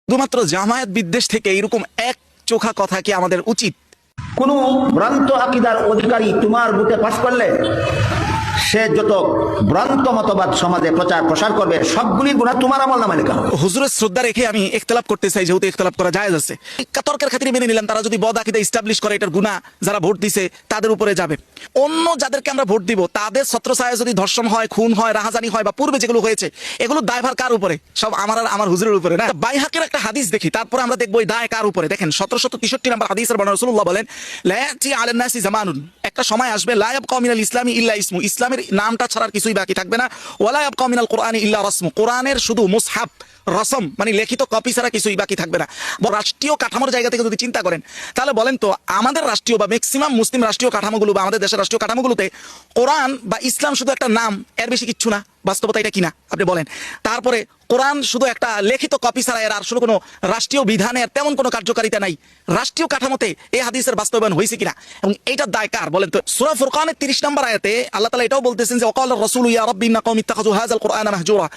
শুধুমাত্র জামায়াত বিদ্বেষ থেকে এরকম এক চোখা কথা কি আমাদের উচিত? কোন ভ্রান্ত আকীদার অধিকারী তোমার বুকে পাস করলে সে যত ভ্রান্ত মতবাদ সমাজে প্রচার প্রসার করবে সবগুলি গুনাহ তোমার আমলনামায় লেখা হবে। হুজুরের শ্রদ্ধা রেখে আমি ইখতিলাফ করতে চাই, যেহেতু ইখতিলাফ করা জায়েজ আছে, তর্কের খাতিরে মেনে নিলাম। তারা যদি বদ আকীদা এস্টাবলিশ করে এটার গুনাহ যারা ভোট দিছে তাদের উপরে যাবে। অন্য যাদেরকে আমরা ভোট দিব তাদের ছত্রছায়ায় যদি ধর্ষণ হয়, খুন হয়, রাহাজানি হয় বা পূর্বে যেগুলো হয়েছে এগুলো দায়ভার কার উপরে? সব আমার আর আমার হুজুরের উপরে না। বাইহাকের একটা হাদিস দেখি, তারপরে আমরা দেখবো এই দায় কার উপরে। দেখেন 1763 নম্বর হাদিসের বর্ণনা, রাসূলুল্লাহ বলেন, লা ইয়াতি আলান নাসি জামানুন, একটা সময় আসবে, লা ইয়াবকা মিনাল ইসলামি ইল্লা ইসমু, ইসলামের নামটা ছাড়ার কিছুই বাকি থাকবে না। ওয়ালা ইয়াবকা মিনাল কুরআনি ইল্লা রাসমু, কোরআনের শুধু মুসহাফ রসম মানে লিখিত কপি ছাড়া কিছুই বাকি থাকবে না। রাষ্ট্রীয় কাঠামোর জায়গা থেকে যদি চিন্তা করেন তাহলে বলেন তো, আমাদের রাষ্ট্রীয় বা ম্যাক্সিমাম মুসলিম রাষ্ট্রীয় কাঠামোগুলো বা আমাদের দেশের রাষ্ট্রীয় কাঠামোগুলোতে কোরআন বা ইসলাম শুধু একটা নাম, এর বেশি কিচ্ছু না। বাস্তবতা এটা কিনা আপনি বলেন? তারপরে কোরআন শুধু একটা লিখিত কপি ছাড়া এর আর শুধু কোনো রাষ্ট্রীয় বিধানের তেমন কোনো কার্যকারিতা নাই। রাষ্ট্রীয় কাঠামোতে এই হাদিসের বাস্তবায়ন হয়েছে কিনা এবং এইটার দায় কার বলেন তো? সূরা ফুরকানের 30 নম্বর আয়াতে আল্লাহ তাআলা এটাও বলতেছেন যে ওয়াকাল রাসূলু ইয়া রাব্বি ইন্না কওমি ইত্তাখাযু হাযাল কুরআনা মাহজুরা,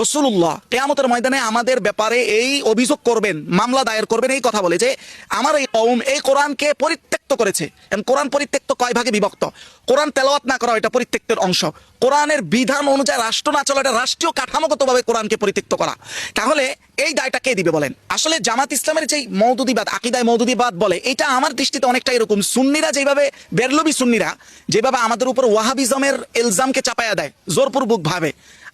রাসূলুল্লাহ কিয়ামতের ময়দানে আমাদের ব্যাপারে এই অভিযোগ করবেন, মামলা দায়ের করবেন, এই কথা বলে যে আমার এই কওম এই কোরআনকে পরিত্যক্ত করেছে। এবং কোরআন পরিত্যক্ত কয় ভাগে বিভক্ত? কোরআন তেলাওয়াত না করা এটা পরিত্যক্তের অংশ, কোরআনের বিধান অনুযায়ী রাষ্ট্র না চলা এটা রাষ্ট্রীয় কাঠামোগতভাবে কোরআনকে পরিত্যক্ত করা। তাহলে এই দায়টা কে দিবে বলেন? আসলে জামাত ইসলামের যে মওদুদিবাদ, আকীদায় মওদুদিবাদ বলে, এটা আমার দৃষ্টিতে অনেকটা এরকম, সুন্নিরা যেভাবে, বেরলবি সুন্নিরা যেভাবে আমাদের উপর ওয়াহাবিজমের ইলজামকে চাপায়া দেয় জোরপূর্বক ভাবে,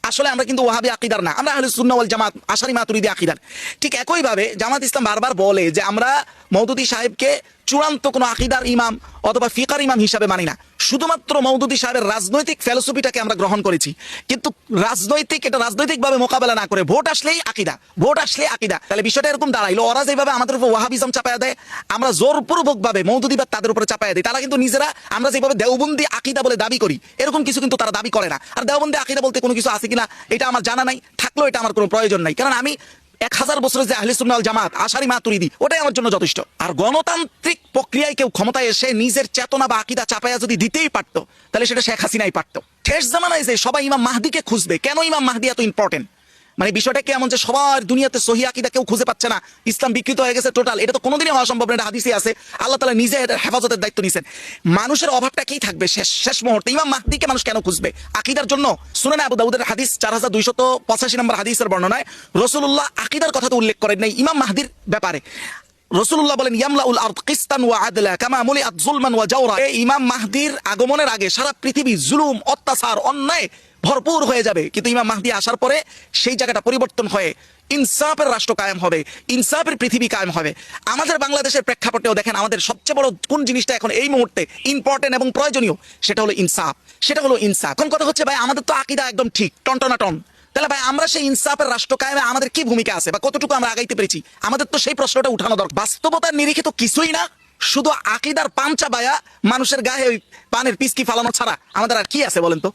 আসলে আমরা কিন্তু ওয়াহাবি আকীদার না, আমরা আহলে সুন্নাহ ওয়াল জামাত আশারি মাতুরিদি আকীদার। ঠিক একই ভাবে জামাত ইসলাম বারবার বলে যে আমরা মওদুদি সাহেবকে চূড়ান্ত কোনো আকীদার ইমাম অথবা ফিকার ইমাম হিসাবে মানি না, শুধুমাত্র মওদুদি সাহেবের রাজনৈতিক ফিলোসফিটাকে আমরা গ্রহণ করেছি। কিন্তু এটা রাজনৈতিকভাবে মোকাবেলা না করে ভোট আসলেই আকীদা, ভোট আসলে আকীদা। তাহলে বিষয়টা এরকম দাঁড়াইলো, ওরা যেভাবে আমাদের উপর ওয়াহাবিজম চাপায়া দেয়, আমরা জোরপূর্বক ভাবে মওদুদিবাদ তাদের উপরে চাপায়া দেয়। তারা কিন্তু নিজেরা, আমরা যেভাবে দেওবন্দি আকীদা বলে দাবি করি এরকম কিছু কিন্তু তারা দাবি করে না। আর দেওবন্দি আকীদা বলতে কোনো কিছু আছে কিনা এটা আমার জানা নাই, থাকলেও এটা আমার কোনো প্রয়োজন নাই, কারণ আমি 1000 বছরের যে আহলে সুন্নাহ ওয়াল জামাত আশারি মাতুরিদি ওটাই আমার জন্য যথেষ্ট। আর গণতান্ত্রিক প্রক্রিয়ায় কেউ ক্ষমতায় এসে নিজের চেতনা বা আকীদা চাপায়া যদি দিতেই পারতো তাহলে সেটা শেখ হাসিনাই পারতো। শেষ জামানায় যে সবাই ইমাম মাহদিকে খুঁজবে, কেন ইমাম মাহদি এত ইম্পর্টেন্ট? মানে বিষয়টা কেমন যে সবার দুনিয়াতে সহি আকীদা কেউ খুঁজে পাচ্ছে না, ইসলাম বিকৃত হয়ে গেছে টোটাল, এটা তো কোনোদিনই হওয়া সম্ভব না। এটা হাদিসে আছে, আল্লাহ তাআলা নিজে এর হেফাজতের দায়িত্ব নিছেন। মানুষের অভাবটা কি থাকবে শেষ মুহূর্তে? ইমাম মাহদিকে মানুষ কেন খুঁজবে আকীদার জন্য? সুনানে আবু দাউদের হাদিস 4285 নম্বর হাদিসের বর্ণনায় রাসূলুল্লাহ আকীদার কথা তো উল্লেখ করেন নাই, ইমাম মাহদির ব্যাপারে রাসূলুল্লাহ বলেন, ইয়ামলাউল আরদ কিসতান ওয়া আদলা কামা মুলিআত যুলমান ওয়া জাওরা, এই ইমাম মাহদির আগমনের আগে সারা পৃথিবী জুলুম, অত্যাচার, অন্যায় ভরপুর হয়ে যাবে। কিন্তু ইমাম মাহদি আসার পরে সেই জায়গাটা পরিবর্তন হয়ে ইনসাফের রাষ্ট্র কায়েম হবে, ইনসাফের পৃথিবী কায়েম হবে। আমাদের বাংলাদেশের প্রেক্ষাপটেও দেখেন আমাদের সবচেয়ে বড় কোন জিনিসটা এখন এই মুহূর্তে ইম্পর্টেন্ট এবং প্রয়োজনীয়, সেটা হলো ইনসাফ, সেটা হলো ইনসাফ। এখন কথা হচ্ছে ভাই আমাদের তো আকীদা একদম ঠিক টনটনাটন, তাহলে ভাই আমরা সেই ইনসাফের রাষ্ট্র কায়েমে আমাদের কি ভূমিকা আছে বা কতটুকু আমরা আগাইতে পেরেছি? আমাদের তো সেই প্রশ্নটা উঠানো দরকার। বাস্তবতার নিরিখে তো কিছুই না, শুধু আকীদার পাঞ্চা বায়া মানুষের গায়ে ওই পানের পিচকি ফালানো ছাড়া আমাদের আর কি আছে বলেন তো?